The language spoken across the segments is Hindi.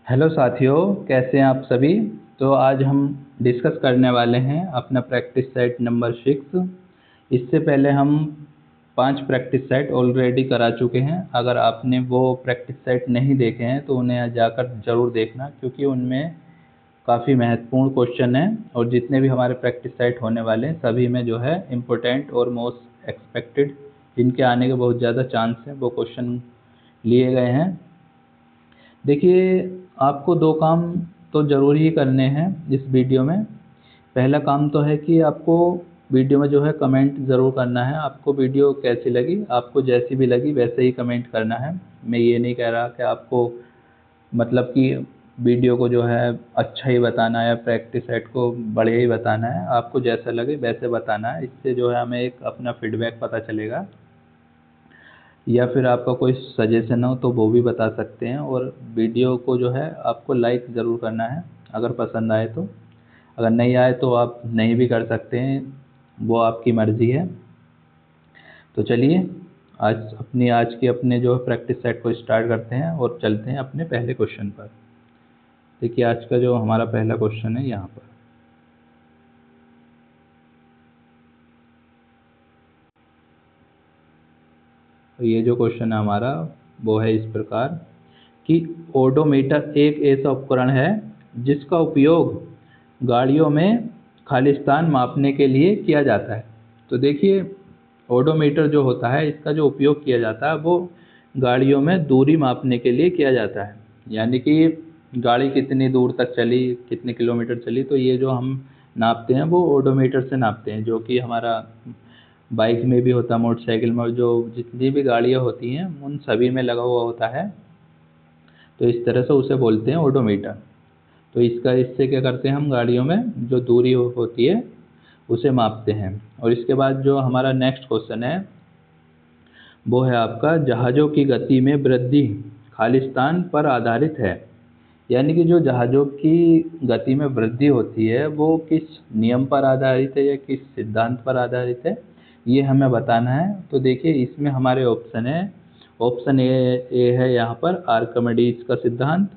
हेलो साथियों, कैसे हैं आप सभी। तो आज हम डिस्कस करने वाले हैं अपना प्रैक्टिस सेट नंबर 6। इससे पहले हम 5 प्रैक्टिस सेट ऑलरेडी करा चुके हैं। अगर आपने वो प्रैक्टिस सेट नहीं देखे हैं तो उन्हें जाकर ज़रूर देखना, क्योंकि उनमें काफ़ी महत्वपूर्ण क्वेश्चन हैं और जितने भी हमारे प्रैक्टिस सेट होने वाले हैं सभी में जो है इम्पोर्टेंट और मोस्ट एक्सपेक्टेड, जिनके आने के बहुत ज़्यादा चांस हैं, वो क्वेश्चन लिए गए हैं। देखिए, आपको 2 काम तो ज़रूर ही करने हैं इस वीडियो में। पहला काम तो है कि आपको वीडियो में जो है कमेंट ज़रूर करना है। आपको वीडियो कैसी लगी, आपको जैसी भी लगी वैसे ही कमेंट करना है। मैं ये नहीं कह रहा कि आपको मतलब कि वीडियो को जो है अच्छा ही बताना है या प्रैक्टिस सेट को बढ़िया ही बताना है। आपको जैसा लगे वैसे बताना है। इससे जो है हमें एक अपना फीडबैक पता चलेगा, या फिर आपका कोई सजेशन हो तो वो भी बता सकते हैं। और वीडियो को जो है आपको लाइक ज़रूर करना है अगर पसंद आए तो। अगर नहीं आए तो आप नहीं भी कर सकते हैं, वो आपकी मर्ज़ी है। तो चलिए आज की अपने जो प्रैक्टिस सेट को स्टार्ट करते हैं और चलते हैं अपने पहले क्वेश्चन पर। देखिए, आज का जो हमारा पहला क्वेश्चन है यहाँ पर, तो ये जो क्वेश्चन है हमारा वो है इस प्रकार कि ओडोमीटर एक ऐसा उपकरण है जिसका उपयोग गाड़ियों में खालिस्तान मापने के लिए किया जाता है। तो देखिए, ओडोमीटर जो होता है इसका जो उपयोग किया जाता है वो गाड़ियों में दूरी मापने के लिए किया जाता है। यानी कि गाड़ी कितनी दूर तक चली, कितने किलोमीटर चली, तो ये जो हम नापते हैं वो ओडोमीटर से नापते हैं, जो कि हमारा बाइक में भी होता है, मोटरसाइकिल में, जो जितनी भी गाड़ियाँ होती हैं उन सभी में लगा हुआ होता है। तो इस तरह से उसे बोलते हैं ओडोमीटर। तो इससे क्या करते हैं, हम गाड़ियों में जो दूरी होती है उसे मापते हैं। और इसके बाद जो हमारा नेक्स्ट क्वेश्चन है वो है आपका, जहाज़ों की गति में वृद्धि खालिस्तान पर आधारित है। यानी कि जो जहाज़ों की गति में वृद्धि होती है वो किस नियम पर आधारित है या किस सिद्धांत पर आधारित है, ये हमें बताना है। तो देखिए, इसमें हमारे ऑप्शन है, ऑप्शन ए है यहाँ पर आर्किमिडीज का सिद्धांत,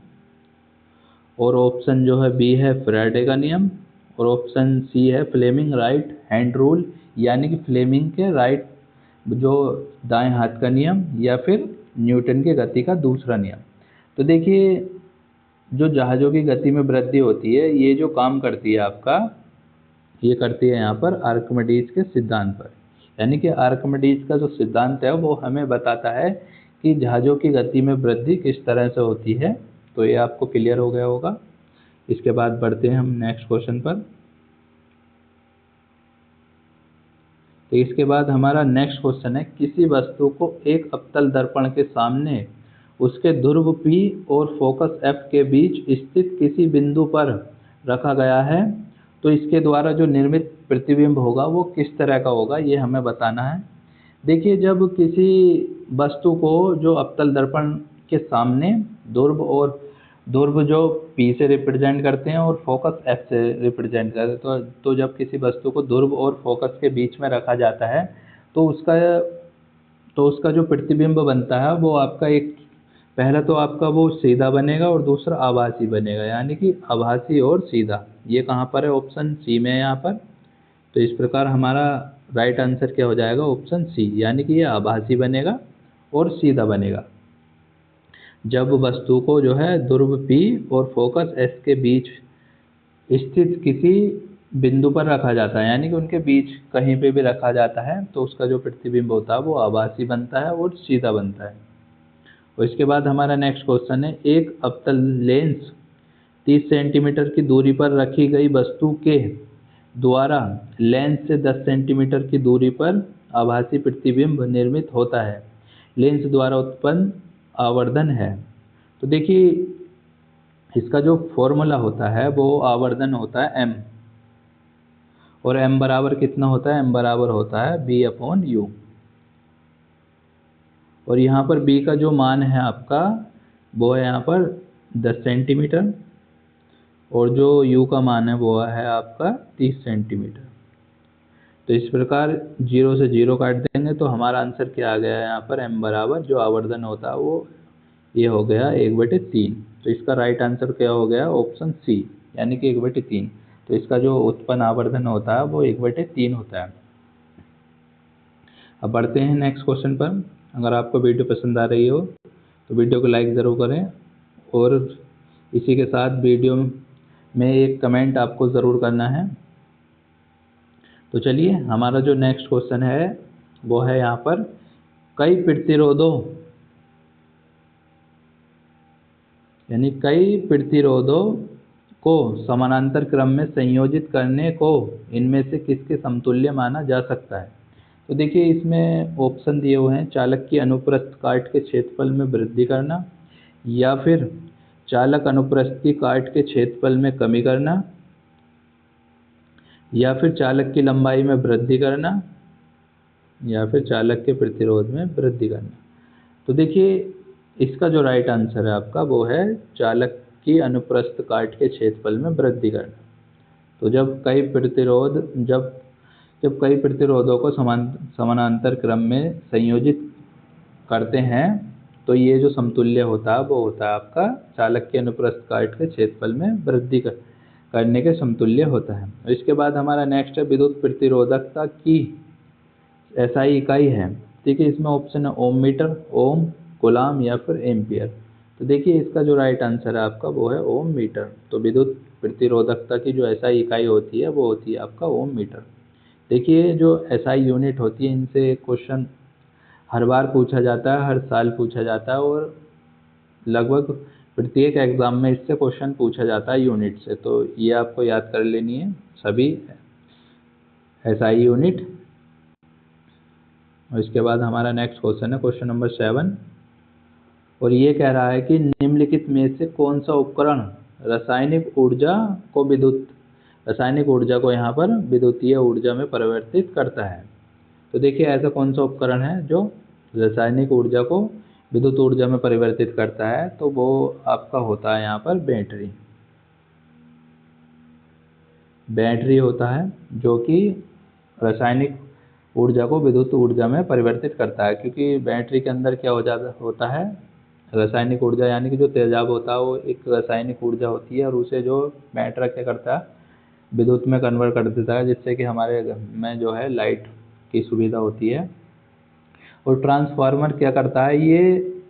और ऑप्शन जो है बी है फैराडे का नियम, और ऑप्शन सी है फ्लेमिंग राइट हैंड रूल, यानी कि फ्लेमिंग के राइट जो दाएं हाथ का नियम, या फिर न्यूटन के गति का दूसरा नियम। तो देखिए, जो जहाज़ों की गति में वृद्धि होती है ये जो काम करती है आपका, ये करती है यहाँ पर आर्किमिडीज के सिद्धांत पर। यानी कि आर्किमिडीज का जो सिद्धांत है वो हमें बताता है कि जहाज़ों की गति में वृद्धि किस तरह से होती है। तो ये आपको क्लियर हो गया होगा। इसके बाद बढ़ते हैं हम नेक्स्ट क्वेश्चन पर। तो इसके बाद हमारा नेक्स्ट क्वेश्चन है, किसी वस्तु को एक अवतल दर्पण के सामने उसके ध्रुव P और फोकस F के बीच स्थित किसी बिंदु पर रखा गया है, तो इसके द्वारा जो निर्मित प्रतिबिंब होगा वो किस तरह का होगा, ये हमें बताना है। देखिए, जब किसी वस्तु को जो अवतल दर्पण के सामने ध्रुव और ध्रुव जो P से रिप्रेजेंट करते हैं और फोकस F से रिप्रेजेंट करते हैं, तो जब किसी वस्तु को ध्रुव और फोकस के बीच में रखा जाता है तो उसका जो प्रतिबिंब बनता है वो आपका एक, पहला तो आपका वो सीधा बनेगा और दूसरा आभासी बनेगा। यानी कि आभासी और सीधा, ये कहाँ पर है, ऑप्शन सी में है यहाँ पर। तो इस प्रकार हमारा राइट आंसर क्या हो जाएगा, ऑप्शन सी, यानी कि ये आभासी बनेगा और सीधा बनेगा जब वस्तु को जो है ध्रुव P और फोकस S के बीच स्थित किसी बिंदु पर रखा जाता है। यानी कि उनके बीच कहीं पे भी रखा जाता है तो उसका जो प्रतिबिंब होता है वो आभासी बनता है और सीधा बनता है। और इसके बाद हमारा नेक्स्ट क्वेश्चन है, एक अवतल लेंस 30 सेंटीमीटर की दूरी पर रखी गई वस्तु के द्वारा लेंस से 10 सेंटीमीटर की दूरी पर आभासी प्रतिबिंब निर्मित होता है। लेंस द्वारा उत्पन्न आवर्धन है। तो देखिए, इसका जो फॉर्मूला होता है वो आवर्धन होता है m, और m बराबर कितना होता है, m बराबर होता है b/u। और यहाँ पर b का जो मान है आपका वो है यहाँ पर 10 सेंटीमीटर, और जो u का मान है वो है आपका 30 सेंटीमीटर। तो इस प्रकार 0 से 0 काट देंगे तो हमारा आंसर क्या आ गया है, यहाँ पर m बराबर जो आवर्धन होता है वो ये हो गया 1/3। तो इसका राइट आंसर क्या हो गया, ऑप्शन सी, यानी कि 1/3। तो इसका जो उत्पन्न आवर्धन होता है वो 1/3 होता है। अब बढ़ते हैं नेक्स्ट क्वेश्चन पर। अगर आपको वीडियो पसंद आ रही हो तो वीडियो को लाइक ज़रूर करें, और इसी के साथ वीडियो में एक कमेंट आपको ज़रूर करना है। तो चलिए, हमारा जो नेक्स्ट क्वेश्चन है वो है यहाँ पर, कई प्रतिरोधों यानी कई प्रतिरोधों को समानांतर क्रम में संयोजित करने को इनमें से किसके समतुल्य माना जा सकता है। तो देखिए, इसमें ऑप्शन दिए हुए हैं, चालक की अनुप्रस्थ काट के क्षेत्रफल में वृद्धि करना, या फिर चालक अनुप्रस्थी काट के क्षेत्रफल में कमी करना, या फिर चालक की लंबाई में वृद्धि करना, या फिर चालक के प्रतिरोध में वृद्धि करना। तो देखिए, इसका जो राइट आंसर है आपका वो है चालक की अनुप्रस्थ काट के क्षेत्रफल में वृद्धि करना। तो जब कई प्रतिरोधों को समानांतर क्रम में संयोजित करते हैं तो ये जो समतुल्य होता है वो होता है आपका चालक के अनुप्रस्थ काट के क्षेत्रफल में वृद्धि करने के समतुल्य होता है। और इसके बाद हमारा नेक्स्ट है, विद्युत प्रतिरोधकता की एसआई इकाई है। ठीक है, इसमें ऑप्शन है ओम मीटर, ओम, कूलाम या फिर एम्पियर। तो देखिए, इसका जो राइट आंसर है आपका वो है ओम मीटर। तो विद्युत प्रतिरोधकता की जो एसआई इकाई होती है वो होती है आपका ओम मीटर। देखिए, जो एसआई यूनिट होती है, इनसे क्वेश्चन हर बार पूछा जाता है, हर साल पूछा जाता है, और लगभग प्रत्येक एग्जाम में इससे क्वेश्चन पूछा जाता है यूनिट से। तो ये आपको याद कर लेनी है सभी एसआई यूनिट। और इसके बाद हमारा नेक्स्ट क्वेश्चन है क्वेश्चन नंबर 7, और ये कह रहा है कि निम्नलिखित में से कौन सा उपकरण रासायनिक ऊर्जा को यहाँ पर विद्युतीय ऊर्जा में परिवर्तित करता है। तो देखिए, ऐसा कौन सा उपकरण है जो रासायनिक ऊर्जा को विद्युत ऊर्जा में परिवर्तित करता है। तो वो आपका होता है यहाँ पर बैटरी होता है, जो कि रासायनिक ऊर्जा को विद्युत ऊर्जा में परिवर्तित करता है। क्योंकि बैटरी के अंदर क्या होता है, रासायनिक ऊर्जा, यानी कि जो तेजाब होता है वो एक रासायनिक ऊर्जा होती है, और उसे जो बैटरी क्या करता है, विद्युत में कन्वर्ट कर देता है, जिससे कि हमारे घर में जो है लाइट की सुविधा होती है। और ट्रांसफार्मर क्या करता है, ये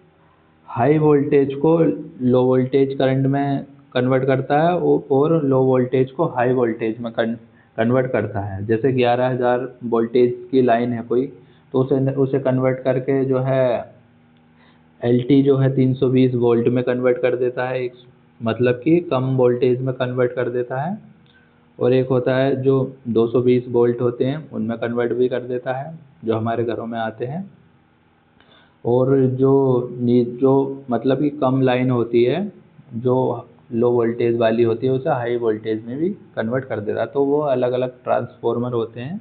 हाई वोल्टेज को लो वोल्टेज करंट में कन्वर्ट करता है, और लो वोल्टेज को हाई वोल्टेज में कन्वर्ट करता है। जैसे 11,000 वोल्टेज की लाइन है कोई, तो उसे कन्वर्ट करके जो है एलटी जो है 320 वोल्ट में कन्वर्ट कर देता है, मतलब कि कम वोल्टेज में कन्वर्ट कर देता है। और एक होता है जो 220 वोल्ट होते हैं, उनमें कन्वर्ट भी कर देता है, जो हमारे घरों में आते हैं। और जो मतलब कि कम लाइन होती है, जो लो वोल्टेज वाली होती है, उसे हाई वोल्टेज में भी कन्वर्ट कर देता है। तो वो अलग अलग ट्रांसफॉर्मर होते हैं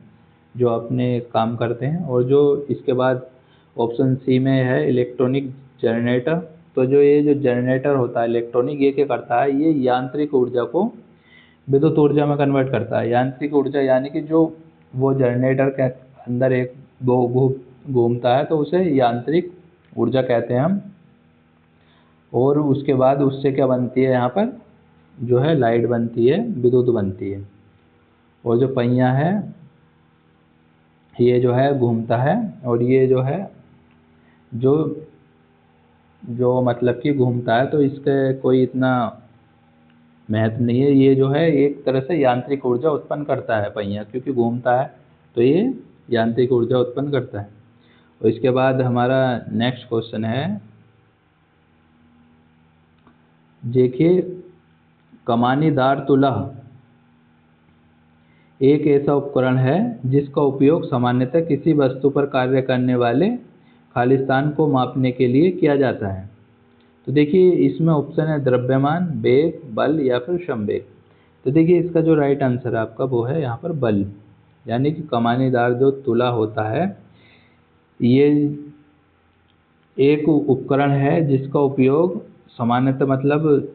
जो अपने काम करते हैं। और जो इसके बाद ऑप्शन सी में है इलेक्ट्रॉनिक जनरेटर। तो ये जो जनरेटर होता है इलेक्ट्रॉनिक, ये क्या करता है, ये यांत्रिक ऊर्जा को विद्युत ऊर्जा में कन्वर्ट करता है। यांत्रिक ऊर्जा यानी कि जो वो जनरेटर के अंदर एक घूमता है, तो उसे यांत्रिक ऊर्जा कहते हैं हम। और उसके बाद उससे क्या बनती है, यहाँ पर जो है लाइट बनती है, विद्युत बनती है। और जो पहिया है ये जो है घूमता है, और ये जो है जो मतलब कि घूमता है, तो इसके कोई इतना महत्व नहीं है। ये जो है एक तरह से यांत्रिक ऊर्जा उत्पन्न करता है पहिया, क्योंकि घूमता है तो ये यांत्रिक ऊर्जा उत्पन्न करता है। और इसके बाद हमारा नेक्स्ट क्वेश्चन है, देखिए, कमानीदार तुलह एक ऐसा उपकरण है जिसका उपयोग सामान्यतः किसी वस्तु पर कार्य करने वाले खालिस्तान को मापने के लिए किया जाता है। तो देखिए, इसमें ऑप्शन है द्रव्यमान, वेग, बल या फिर संवेग। तो देखिए, इसका जो राइट आंसर है आपका वो है यहाँ पर बल, यानी कि कमानीदार जो तुला होता है, ये एक उपकरण है जिसका उपयोग सामान्यतः मतलब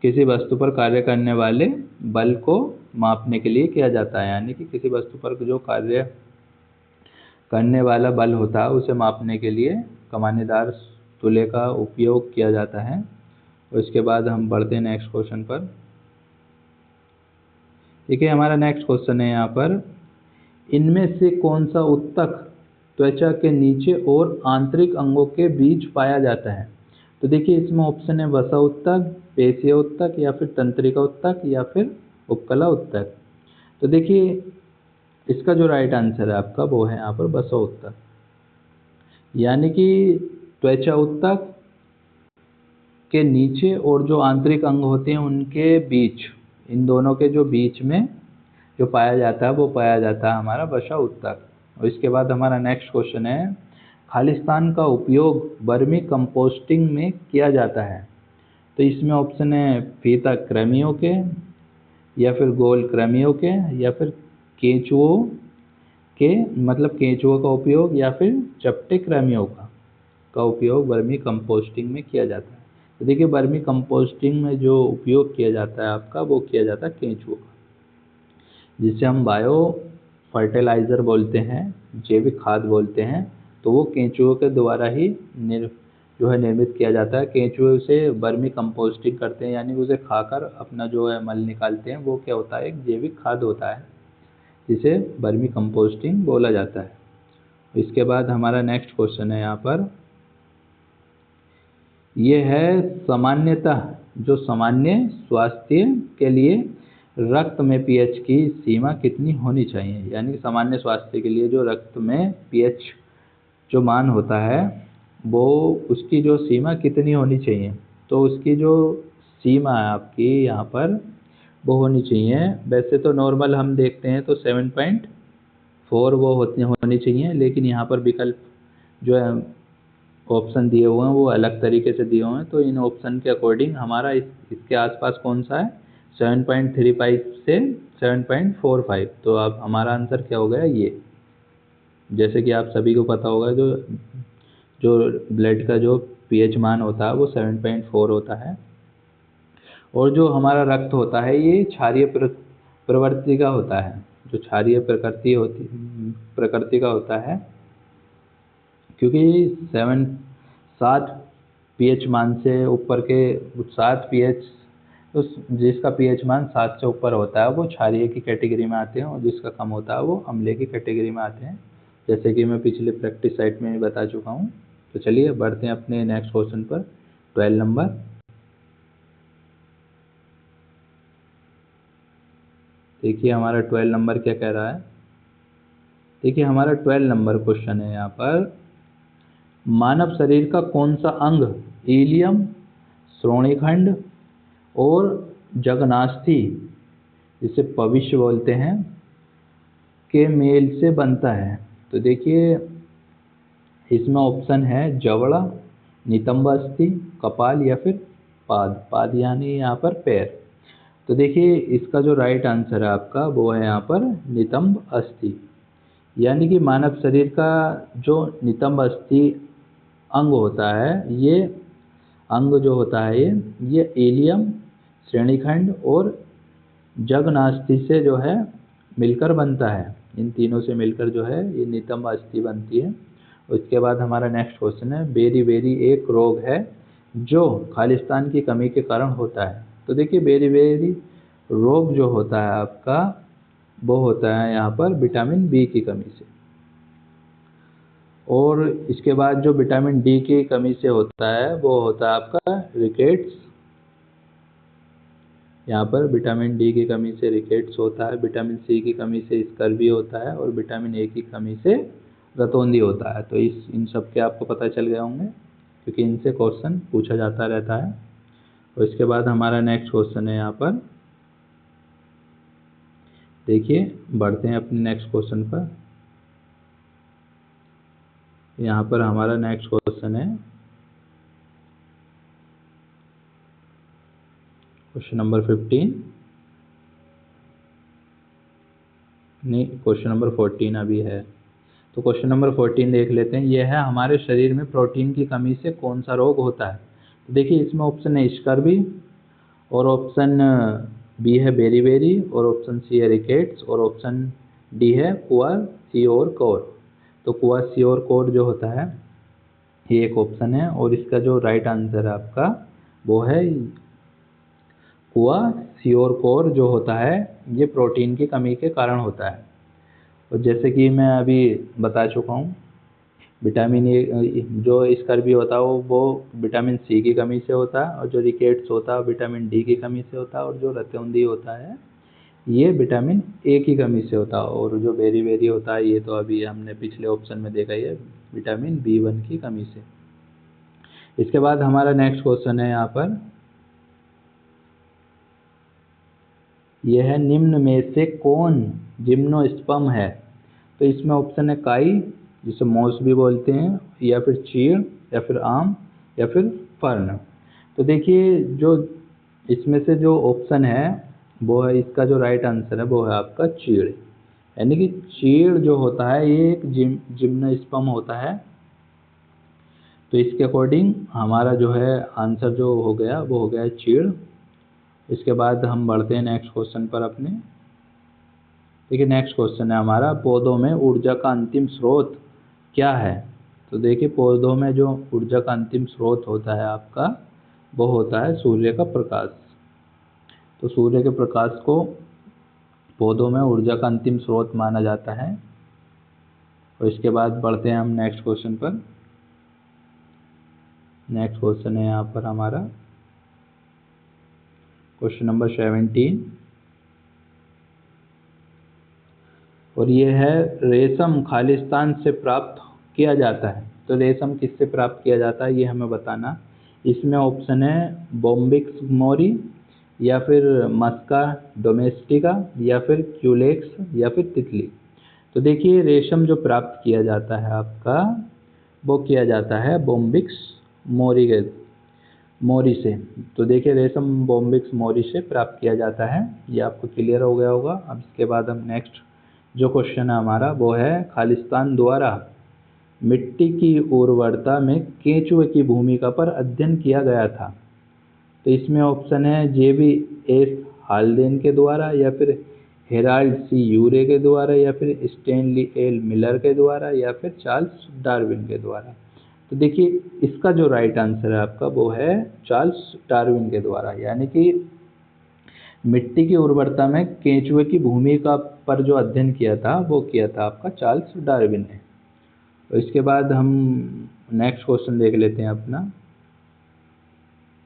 किसी वस्तु पर कार्य करने वाले बल को मापने के लिए किया जाता है। यानी कि किसी वस्तु पर जो कार्य करने वाला बल होता है उसे मापने के लिए कमानीदार तुले का उपयोग किया जाता है। उसके बाद हम बढ़ते हैं नेक्स्ट क्वेश्चन पर। देखिए हमारा नेक्स्ट क्वेश्चन है यहाँ पर, इनमें से कौन सा ऊतक त्वचा के नीचे और आंतरिक अंगों के बीच पाया जाता है? तो देखिए इसमें ऑप्शन है वसा ऊतक, पेशीय ऊतक, या फिर तंत्रिका ऊतक, या फिर उपकला ऊतक। तो देखिए इसका जो राइट आंसर है आपका वो है यहाँ पर वसा ऊतक, यानी कि त्वचा ऊतक के नीचे और जो आंतरिक अंग होते हैं उनके बीच, इन दोनों के जो बीच में जो पाया जाता है वो पाया जाता है हमारा वसा ऊतक। और इसके बाद हमारा नेक्स्ट क्वेश्चन है, खालिस्तान का उपयोग वर्मी कंपोस्टिंग में किया जाता है? तो इसमें ऑप्शन है फीता कृमियों के, या फिर गोल कृमियों के, या फिर केंचुओं के, मतलब केंचुओं का उपयोग, या फिर चपटे कृमियों का उपयोग वर्मी कंपोस्टिंग में किया जाता है। तो देखिए वर्मी कंपोस्टिंग में जो उपयोग किया जाता है आपका वो किया जाता है केंचुओं का, जिसे हम बायो फर्टिलाइज़र बोलते हैं, जैविक खाद बोलते हैं। तो वो केंचुओं के द्वारा ही निर्मित किया जाता है। केंचुए से वर्मी कंपोस्टिंग करते हैं, यानी उसे खाकर अपना जो है मल निकालते हैं, वो क्या होता है, एक जैविक खाद होता है, जिसे वर्मी कंपोस्टिंग बोला जाता है। इसके बाद हमारा नेक्स्ट क्वेश्चन है यहाँ पर, ये है सामान्यतः जो सामान्य स्वास्थ्य के लिए रक्त में पीएच की सीमा कितनी होनी चाहिए? यानी सामान्य स्वास्थ्य के लिए जो रक्त में पीएच जो मान होता है वो उसकी जो सीमा कितनी होनी चाहिए? तो उसकी जो सीमा है आपकी यहाँ पर वो होनी चाहिए, वैसे तो नॉर्मल हम देखते हैं तो 7.4 वो होनी चाहिए, लेकिन यहाँ पर विकल्प जो है ऑप्शन दिए हुए हैं वो अलग तरीके से दिए हुए हैं। तो इन ऑप्शन के अकॉर्डिंग हमारा इसके आसपास कौन सा है, 7.35 से 7.45। तो अब हमारा आंसर क्या हो गया ये, जैसे कि आप सभी को पता होगा जो जो ब्लड का जो पीएच मान होता है वो 7.4 होता है। और जो हमारा रक्त होता है ये क्षारीय प्रवृत्ति का होता है, जो क्षारीय प्रकृति का होता है, क्योंकि 7 पीएच मान से ऊपर के 7 पीएच, तो जिसका पीएच मान 7 से ऊपर होता है वो क्षारीय की कैटेगरी में आते हैं, और जिसका कम होता है वो अम्लीय की कैटेगरी में आते हैं, जैसे कि मैं पिछले प्रैक्टिस साइट में बता चुका हूँ। तो चलिए बढ़ते हैं अपने नेक्स्ट क्वेश्चन पर, 12 नंबर। देखिए हमारा 12 नंबर क्या कह रहा है। देखिए हमारा 12 नंबर क्वेश्चन है यहाँ पर, मानव शरीर का कौन सा अंग इलियम, श्रोणीखंड और जगनास्थि, जिसे भविष्य बोलते हैं, के मेल से बनता है? तो देखिए इसमें ऑप्शन है जबड़ा, नितंब अस्थि, कपाल, या फिर पाद। पाद यानी यहाँ पर पैर। तो देखिए इसका जो राइट आंसर है आपका वो है यहाँ पर नितंब अस्थि, यानी कि मानव शरीर का जो नितंब अस्थि अंग होता है, ये अंग जो होता है ये एलियम, श्रेणीखंड और जगनास्थि से जो है मिलकर बनता है। इन तीनों से मिलकर जो है ये नितंब अस्थि बनती है। उसके बाद हमारा नेक्स्ट क्वेश्चन है, बेरी बेरी एक रोग है जो खालिस्तान की कमी के कारण होता है? तो देखिए बेरी बेरी रोग जो होता है आपका वो होता है यहाँ पर विटामिन बी की कमी से। और इसके बाद जो विटामिन डी की कमी से होता है वो होता है आपका रिकेट्स। यहाँ पर विटामिन डी की कमी से रिकेट्स होता है, विटामिन सी की कमी से स्कर्वी होता है, और विटामिन ए की कमी से रतौंधी होता है। तो इन सब के आपको पता चल गए होंगे, क्योंकि इनसे क्वेश्चन पूछा जाता रहता है। और इसके बाद हमारा नेक्स्ट क्वेश्चन है यहाँ पर, देखिए बढ़ते हैं अपने नेक्स्ट क्वेश्चन पर। यहाँ पर हमारा नेक्स्ट क्वेश्चन है क्वेश्चन नंबर 15, नहीं क्वेश्चन नंबर 14 अभी है। तो क्वेश्चन नंबर 14 देख लेते हैं, यह है हमारे शरीर में प्रोटीन की कमी से कौन सा रोग होता है? तो देखिए इसमें ऑप्शन है स्कर्वी, और ऑप्शन बी है बेरी बेरी, और ऑप्शन सी है रिकेट्स, और ऑप्शन डी है क्वाशियोर। तो क्वाशियोर जो होता है ये एक ऑप्शन है, और इसका जो राइट आंसर है आपका वो है क्वासियोरकोर जो होता है ये प्रोटीन की कमी के कारण होता है। और जैसे कि मैं अभी बता चुका हूँ, विटामिन ए जो स्कर्वी होता है वो विटामिन सी की कमी से होता है, और जो रिकेट्स होता है विटामिन डी की कमी से होता है, और जो रतौंधी होता है ये विटामिन ए की कमी से होता है, और जो बेरी बेरी होता है ये तो अभी हमने पिछले ऑप्शन में देखा ही है, विटामिन बी1 की कमी से। इसके बाद हमारा नेक्स्ट क्वेश्चन है यहाँ पर, यह है निम्न में से कौन जिम्नोस्पर्म है। तो इसमें ऑप्शन है काई, जिसे मोस भी बोलते हैं, या फिर चीड़, या फिर आम, या फिर फर्न। तो देखिए जो इसमें से जो ऑप्शन है वो है, इसका जो राइट आंसर है वो है आपका चीड़। यानी कि चीड़ जो होता है ये एक जिम्नोस्पर्म होता है। तो इसके अकॉर्डिंग हमारा जो है आंसर जो हो गया वो हो गया चीड़। इसके बाद हम बढ़ते हैं नेक्स्ट क्वेश्चन पर अपने। देखिए नेक्स्ट क्वेश्चन है हमारा, पौधों में ऊर्जा का अंतिम स्रोत क्या है। तो देखिए पौधों में जो ऊर्जा का अंतिम स्रोत होता है आपका वो होता है सूर्य का प्रकाश। तो सूर्य के प्रकाश को पौधों में ऊर्जा का अंतिम स्रोत माना जाता है। और इसके बाद बढ़ते हैं हम नेक्स्ट क्वेश्चन पर। नेक्स्ट क्वेश्चन है यहाँ पर हमारा क्वेश्चन नंबर 17, और ये है रेशम खालिस्तान से प्राप्त किया जाता है। तो रेशम किससे प्राप्त किया जाता है ये हमें बताना। इसमें ऑप्शन है बॉम्बिक्स मोरी, या फिर मस्का डोमेस्टिका, या फिर क्यूलेक्स, या फिर तितली। तो देखिए रेशम जो प्राप्त किया जाता है आपका वो किया जाता है बॉम्बिक्स मोरी से। तो देखिए रेशम बॉम्बिक्स मोरी से प्राप्त किया जाता है, ये आपको क्लियर हो गया होगा। अब इसके बाद हम नेक्स्ट जो क्वेश्चन है हमारा वो है, खालिस्तान द्वारा मिट्टी की उर्वरता में केंचुए की भूमिका पर अध्ययन किया गया था। तो इसमें ऑप्शन है JB.S. हाल्डेन के द्वारा, या फिर हेराल्ड C. यूरे के द्वारा, या फिर स्टैनली L. मिलर के द्वारा, या फिर चार्ल्स डार्विन के द्वारा। तो देखिए इसका जो राइट आंसर है आपका वो है चार्ल्स डार्विन के द्वारा। यानी कि मिट्टी की उर्वरता में केंचुए की भूमिका पर जो अध्ययन किया था वो किया था आपका चार्ल्स डार्विन ने। तो इसके बाद हम नेक्स्ट क्वेश्चन देख लेते हैं अपना।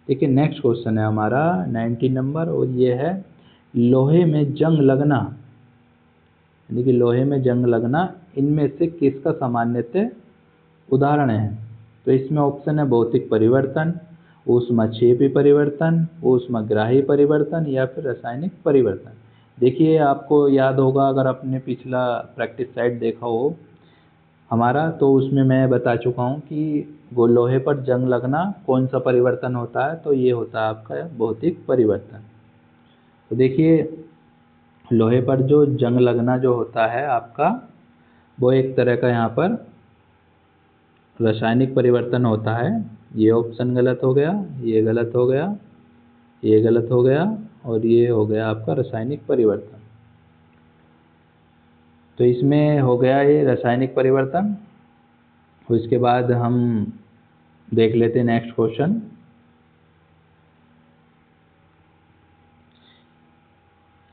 देखिए नेक्स्ट क्वेश्चन है हमारा 19 नंबर, और ये है लोहे में जंग लगना। यानी कि लोहे में जंग लगना इनमें से किसका सामान्यतः उदाहरण है। तो इसमें ऑप्शन है भौतिक परिवर्तन, ऊष्मक्षेपी परिवर्तन, ऊष्मग्राही परिवर्तन, या फिर रासायनिक परिवर्तन। देखिए आपको याद होगा अगर आपने पिछला प्रैक्टिस सेट देखा हो हमारा, तो उसमें मैं बता चुका हूँ कि वो लोहे पर जंग लगना कौन सा परिवर्तन होता है। तो ये होता है आपका भौतिक परिवर्तन। तो देखिए लोहे पर जो जंग लगना जो होता है आपका वो एक तरह का यहाँ पर रासायनिक परिवर्तन होता है। ये ऑप्शन गलत हो गया, ये गलत हो गया, ये गलत हो गया, और ये हो गया आपका रासायनिक परिवर्तन। तो इसमें हो गया ये रासायनिक परिवर्तन। और इसके बाद हम देख लेते हैं नेक्स्ट क्वेश्चन।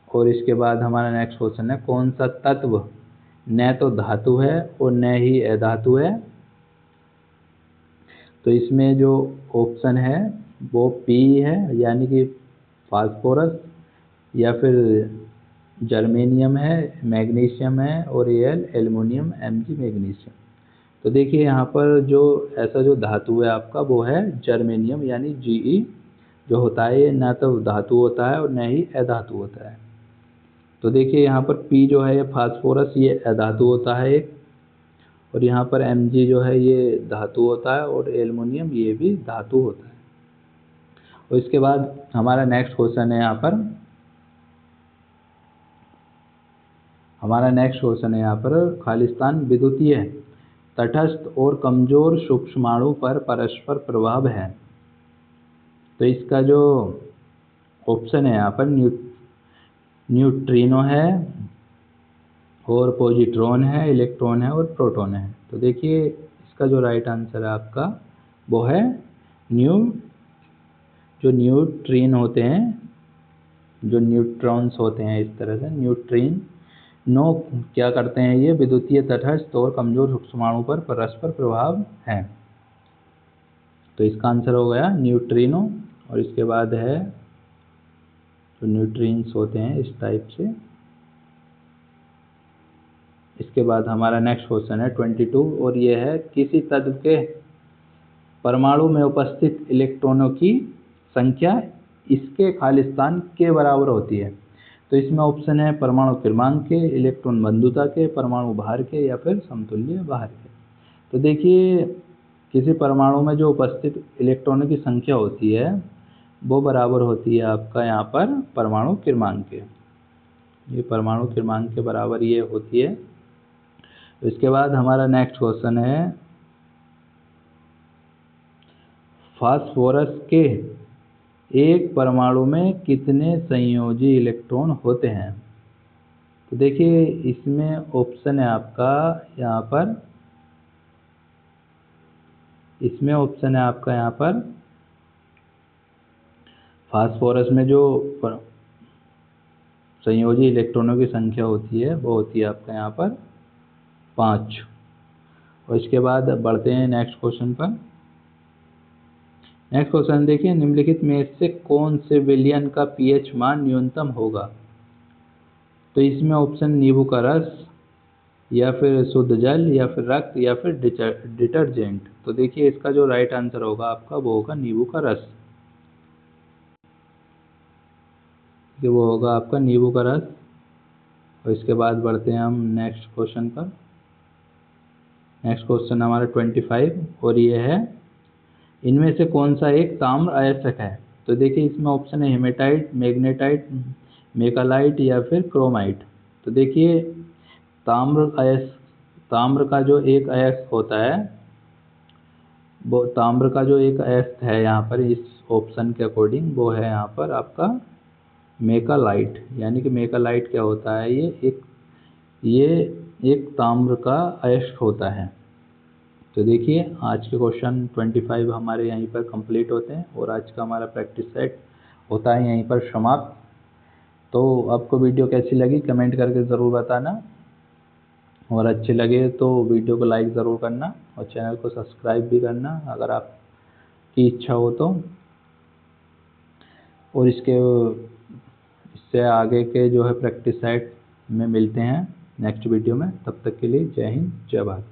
और इसके बाद हमारा नेक्स्ट क्वेश्चन है, कौन सा तत्व न तो धातु है और न ही अधातु है। तो इसमें जो ऑप्शन है वो P है, यानी कि फास्फोरस, या फिर जर्मेनियम है, मैग्नीशियम है, और Al एल्युमिनियम, Mg मैग्नीशियम। तो देखिए यहाँ पर जो ऐसा जो धातु है आपका वो है जर्मेनियम, यानी Ge जो होता है ये न तो धातु होता है और न ही अधातु होता है। तो देखिए यहाँ पर P जो है ये फास्फोरस ये अधातु होता है एक, और यहाँ पर Mg जो है ये धातु होता है, और एल्युमिनियम ये भी धातु होता है। और इसके बाद हमारा नेक्स्ट क्वेश्चन है यहाँ पर, खालिस्तान विद्युतीय तटस्थ और कमजोर सूक्ष्माणु पर परस्पर प्रभाव है। तो इसका जो ऑप्शन है यहाँ पर न्यूट्रिनो है, और पॉजिट्रॉन है, इलेक्ट्रॉन है, और प्रोटॉन है। तो देखिए इसका जो राइट आंसर है आपका वो है जो न्यूट्रिन होते हैं, जो न्यूट्रॉन्स होते हैं, इस तरह से न्यूट्रिन नो क्या करते हैं, ये विद्युतीय तटस्थ और कमजोर सूक्ष्माणु पर परस्पर प्रभाव है। तो इसका आंसर हो गया न्यूट्रिनो। और इसके बाद है जो न्यूट्रिन्स होते हैं इस टाइप से। इसके बाद हमारा नेक्स्ट क्वेश्चन है 22 और ये है किसी तत्व के परमाणु में उपस्थित इलेक्ट्रॉनों की संख्या इसके खालिस्तान के बराबर होती है। तो इसमें ऑप्शन है परमाणु क्रमांक के, इलेक्ट्रॉन बंधुता के, परमाणु भार के या फिर समतुल्य भार के। तो देखिए किसी परमाणु में जो उपस्थित इलेक्ट्रॉनों की संख्या होती है वो बराबर होती है आपका यहाँ पर परमाणु क्रमांक के। ये परमाणु क्रमांक के बराबर ये होती है। इसके बाद हमारा नेक्स्ट क्वेश्चन है फास्फोरस के एक परमाणु में कितने संयोजी इलेक्ट्रॉन होते हैं। तो देखिए इसमें ऑप्शन है आपका यहाँ पर, इसमें ऑप्शन है आपका यहाँ पर फास्फोरस में जो संयोजी इलेक्ट्रॉनों की संख्या होती है वो होती है आपका यहाँ पर 5। और इसके बाद बढ़ते हैं नेक्स्ट क्वेश्चन पर। नेक्स्ट क्वेश्चन देखिए निम्नलिखित में से कौन से विलयन का पीएच मान न्यूनतम होगा। तो इसमें ऑप्शन नींबू का रस या फिर शुद्ध जल या फिर रक्त या फिर डिटर्जेंट। तो देखिए इसका जो राइट आंसर होगा आपका वो होगा नींबू का रस। वो होगा आपका नींबू का रस। और इसके बाद बढ़ते हैं हम नेक्स्ट क्वेश्चन पर। नेक्स्ट क्वेश्चन हमारा 25 और ये है इनमें से कौन सा एक ताम्र अयस्क है। तो देखिए इसमें ऑप्शन है हेमेटाइट, मैग्नेटाइट, मेकालाइट या फिर क्रोमाइट। तो देखिए ताम्र का जो एक अयस्क होता है वो ताम्र का जो एक अयस्क है यहाँ पर इस ऑप्शन के अकॉर्डिंग वो है यहाँ पर आपका मेकालाइट। यानी कि मेकालाइट क्या होता है, ये एक ताम्र का अयस्क होता है। तो देखिए आज के क्वेश्चन 25 हमारे यहीं पर कंप्लीट होते हैं और आज का हमारा प्रैक्टिस सेट होता है यहीं पर समाप्त। तो आपको वीडियो कैसी लगी कमेंट करके ज़रूर बताना, और अच्छी लगे तो वीडियो को लाइक ज़रूर करना और चैनल को सब्सक्राइब भी करना अगर आपकी इच्छा हो तो। और इससे आगे के जो है प्रैक्टिस सेट में मिलते हैं नेक्स्ट वीडियो में। तब तक के लिए जय हिंद जय भारत।